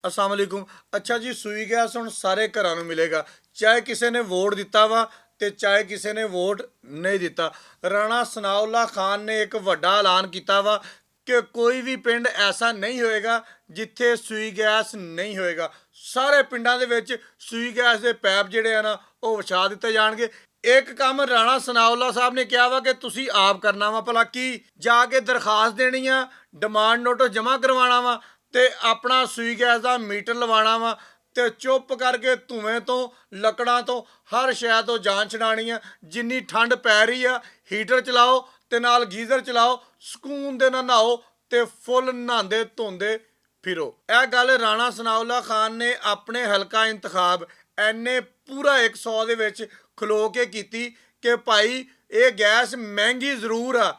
अस्सलाम वालेकुम। अच्छा जी, सूई गैस ਹੁਣ ਸਾਰੇ ਘਰਾਂ ਨੂੰ ਮਿਲੇਗਾ, ਚਾਹੇ ਕਿਸੇ ਨੇ ਵੋਟ ਦਿੱਤਾ ਵਾ ਤੇ ਚਾਹੇ ਕਿਸੇ ਨੇ ਵੋਟ ਨਹੀਂ ਦਿੱਤਾ। ਰਾਣਾ ਸਨਾਉल्ला ਖਾਨ ਨੇ ਇੱਕ ਵੱਡਾ ਐਲਾਨ ਕੀਤਾ ਵਾ ਕਿ ਕੋਈ ਵੀ ਪਿੰਡ ਐਸਾ ਨਹੀਂ ਹੋਏਗਾ ਜਿੱਥੇ ਸੂਈ ਗੈਸ ਨਹੀਂ ਹੋਏਗਾ। ਸਾਰੇ ਪਿੰਡਾਂ ਦੇ ਵਿੱਚ ਸੂਈ ਗੈਸ ਦੇ ਪੈਪ ਜਿਹੜੇ ਆ ਨਾ ਉਹ ਵਿਛਾ ਦਿੱਤੇ ਜਾਣਗੇ। ਇੱਕ ਕੰਮ ਰਾਣਾ ਸਨਾਉल्ला ਸਾਹਿਬ ਨੇ ਕਿਹਾ ਵਾ ਕਿ ਤੁਸੀਂ ਆਪ ਕਰਨਾ ਵਾ, ਭਲਾ ਕੀ ਜਾ ਕੇ ਦਰਖਾਸਤ ਦੇਣੀ ਆ, ਡਿਮਾਂਡ ਨੋਟਿਸ ਜਮ੍ਹਾਂ ਕਰਵਾਉਣਾ ਵਾ ਤੇ ਆਪਣਾ ਸੂਈ ਗੈਸ ਦਾ ਮੀਟਰ ਲਵਾਉਣਾ ਵਾ ਤੇ ਚੁੱਪ ਕਰਕੇ ਧੂਏ ਤੋਂ ਲੱਕੜਾਂ ਤੋਂ ਹਰ ਸ਼ੈ ਤੋਂ ਜਾਨ ਛਡਾਣੀ ਆ। ਜਿੰਨੀ ਠੰਡ ਪੈ ਰਹੀ ਆ ਹੀਟਰ ਚਲਾਓ ਤੇ ਨਾਲ ਗੀਜ਼ਰ ਚਲਾਓ, ਸਕੂਨ ਦੇ ਨਾਲ ਨਹਾਓ ਤੇ ਫੁੱਲ ਨਹਾਉਂਦੇ ਧੋਂਦੇ ਫਿਰੋ। ਇਹ ਗੱਲ ਰਾਣਾ ਸਨਾਉल्ला ਖਾਨ ਨੇ ਆਪਣੇ ਹਲਕਾ ਇੰਤਖਾਬ ਐਨੇ ਪੂਰਾ 100 ਦੇ ਵਿੱਚ ਖਲੋ ਕੇ ਕੀਤੀ ਕਿ ਭਾਈ ਇਹ ਗੈਸ ਮਹਿੰਗੀ ਜ਼ਰੂਰ ਆ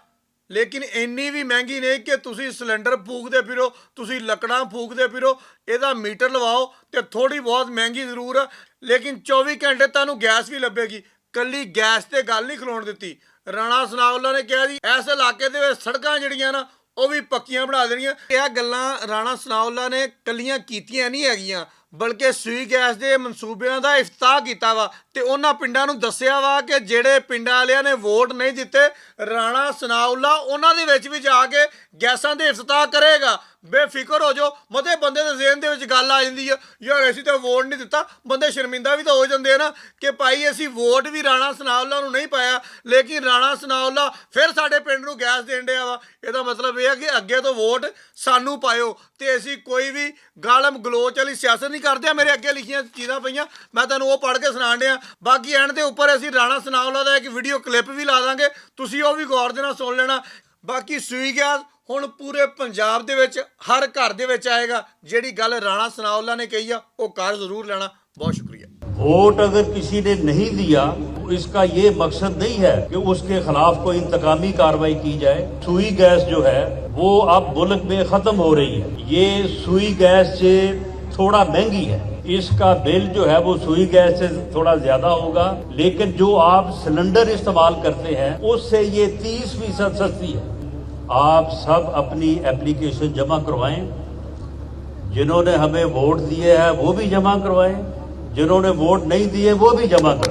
ਲੇਕਿਨ ਇੰਨੀ ਵੀ ਮਹਿੰਗੀ ਨਹੀਂ ਕਿ ਤੁਸੀਂ ਸਿਲੰਡਰ ਫੂਕਦੇ ਫਿਰੋ, ਤੁਸੀਂ ਲੱਕੜਾਂ ਫੂਕਦੇ ਫਿਰੋ। ਇਹਦਾ ਮੀਟਰ ਲਵਾਓ ਤੇ ਥੋੜੀ ਬਹੁਤ ਮਹਿੰਗੀ ਜ਼ਰੂਰ ਆ ਲੇਕਿਨ 24 ਘੰਟੇ ਤੁਹਾਨੂੰ ਗੈਸ ਵੀ ਲੱਭੇਗੀ। ਕੱਲੀ ਗੈਸ ਤੇ ਗੱਲ ਨਹੀਂ ਖਲੋਣ ਦਿੱਤੀ। ਰਾਣਾ ਸਨਾਉल्ला ਨੇ ਕਿਹਾ ਜੀ ਇਸ ਇਲਾਕੇ ਦੇ ਵਿੱਚ ਸੜਕਾਂ ਜਿਹੜੀਆਂ ਨਾ ਉਹ ਵੀ ਪੱਕੀਆਂ ਬਣਾ ਦੇਣੀਆਂ। ਇਹ ਗੱਲਾਂ ਰਾਣਾ ਸਨਾਉल्ला ਨੇ ਕੱਲੀਆਂ ਕੀਤੀਆਂ ਨਹੀਂ ਹੈਗੀਆਂ ਬਲਕਿ ਸੂਈ ਗੈਸ ਦੇ ਮਨਸੂਬਿਆਂ ਦਾ ਇਫਤਾਹ ਕੀਤਾ ਵਾ ਤੇ ਉਹਨਾਂ ਪਿੰਡਾਂ ਨੂੰ ਦੱਸਿਆ ਵਾ ਕਿ ਜਿਹੜੇ ਪਿੰਡਾਂ ਵਾਲਿਆਂ ਨੇ ਵੋਟ ਨਹੀਂ ਦਿੱਤੇ ਰਾਣਾ ਸਨਾਉल्ला ਉਹਨਾਂ ਦੇ ਵਿੱਚ ਵੀ ਜਾ ਕੇ ਗੈਸਾਂ ਦੇ ਇਫਤਾਹ ਕਰੇਗਾ। ਬੇਫਿਕਰ ਹੋ ਜਾਓ। ਮਤੇ ਬੰਦੇ ਦੇ ਜ਼ਿਹਨ ਦੇ ਵਿੱਚ ਗੱਲ ਆ ਜਾਂਦੀ ਆ ਯਾਰ ਅਸੀਂ ਤਾਂ ਵੋਟ ਨਹੀਂ ਦਿੱਤਾ, ਬੰਦੇ ਸ਼ਰਮਿੰਦਾ ਵੀ ਤਾਂ ਹੋ ਜਾਂਦੇ ਆ ਨਾ ਕਿ ਭਾਈ ਅਸੀਂ ਵੋਟ ਵੀ ਰਾਣਾ ਸਨਾਉल्ला ਨੂੰ ਨਹੀਂ ਪਾਇਆ ਲੇਕਿਨ ਰਾਣਾ ਸਨਾਉल्ला ਫਿਰ ਸਾਡੇ ਪਿੰਡ ਨੂੰ ਗੈਸ ਦੇਣ ਡਿਆ ਵਾ। ਇਹਦਾ ਮਤਲਬ ਇਹ ਆ ਕਿ ਅੱਗੇ ਤੋਂ ਵੋਟ ਸਾਨੂੰ ਪਾਇਓ ਤੇ ਅਸੀਂ ਕੋਈ ਵੀ ਗਾਲਮ ਗਲੋਚ ਵਾਲੀ ਸਿਆਸਤ ਨਹੀਂ ਕਰਦੇ ਆ। ਮੇਰੇ ਅੱਗੇ ਲਿਖੀਆਂ ਚੀਜ਼ਾਂ ਪਈਆਂ, ਮੈਂ ਤੁਹਾਨੂੰ ਉਹ ਪੜ੍ਹ ਕੇ ਸੁਣਾਉਣ ਡਿਆ। ਬਾਕੀ ਐਂਡ ਦੇ ਉੱਪਰ ਅਸੀਂ ਰਾਣਾ ਸਨਾਉल्ला ਦਾ ਇੱਕ ਵੀਡੀਓ ਕਲਿੱਪ ਵੀ ਲਾ ਦਾਂਗੇ, ਤੁਸੀਂ ਉਹ ਵੀ ਗੌਰ ਦੇ ਨਾਲ ਸੁਣ ਲੈਣਾ। ਬਾਕੀ ਸੂਈ ਗੈਸ ਹੁਣ ਪੂਰੇ ਪੰਜਾਬ ਦੇ ਵਿੱਚ ਹਰ ਘਰ ਦੇ ਵਿੱਚ ਆएगा। ਜਿਹੜੀ ਗੱਲ ਰਾਣਾ ਸਨਾਉल्ला ने कही ਆ ਉਹ ਕਰ ਜ਼ਰੂਰ ਲੈਣਾ। बहुत शुक्रिया। वोट अगर किसी ने नहीं दिया तो इसका ये मकसद नहीं है कि उसके खिलाफ कोई इंतकामी कार्रवाई की जाए। सुई गैस जो है वो अब मुल्क में खत्म हो रही है। ये सुई गैस से थोड़ा महंगी है, इसका बिल जो है वो सुई गैस से थोड़ा ज्यादा होगा लेकिन जो आप सिलेंडर इस्तेमाल करते हैं उससे ये 30% सस्ती है। आप सब अपनी एप्लीकेशन जमा करवाएं, जिन्होंने हमें वोट दिए हैं वो भी जमा करवाएं, जिन्होंने वोट नहीं दिए वो भी जमा करें।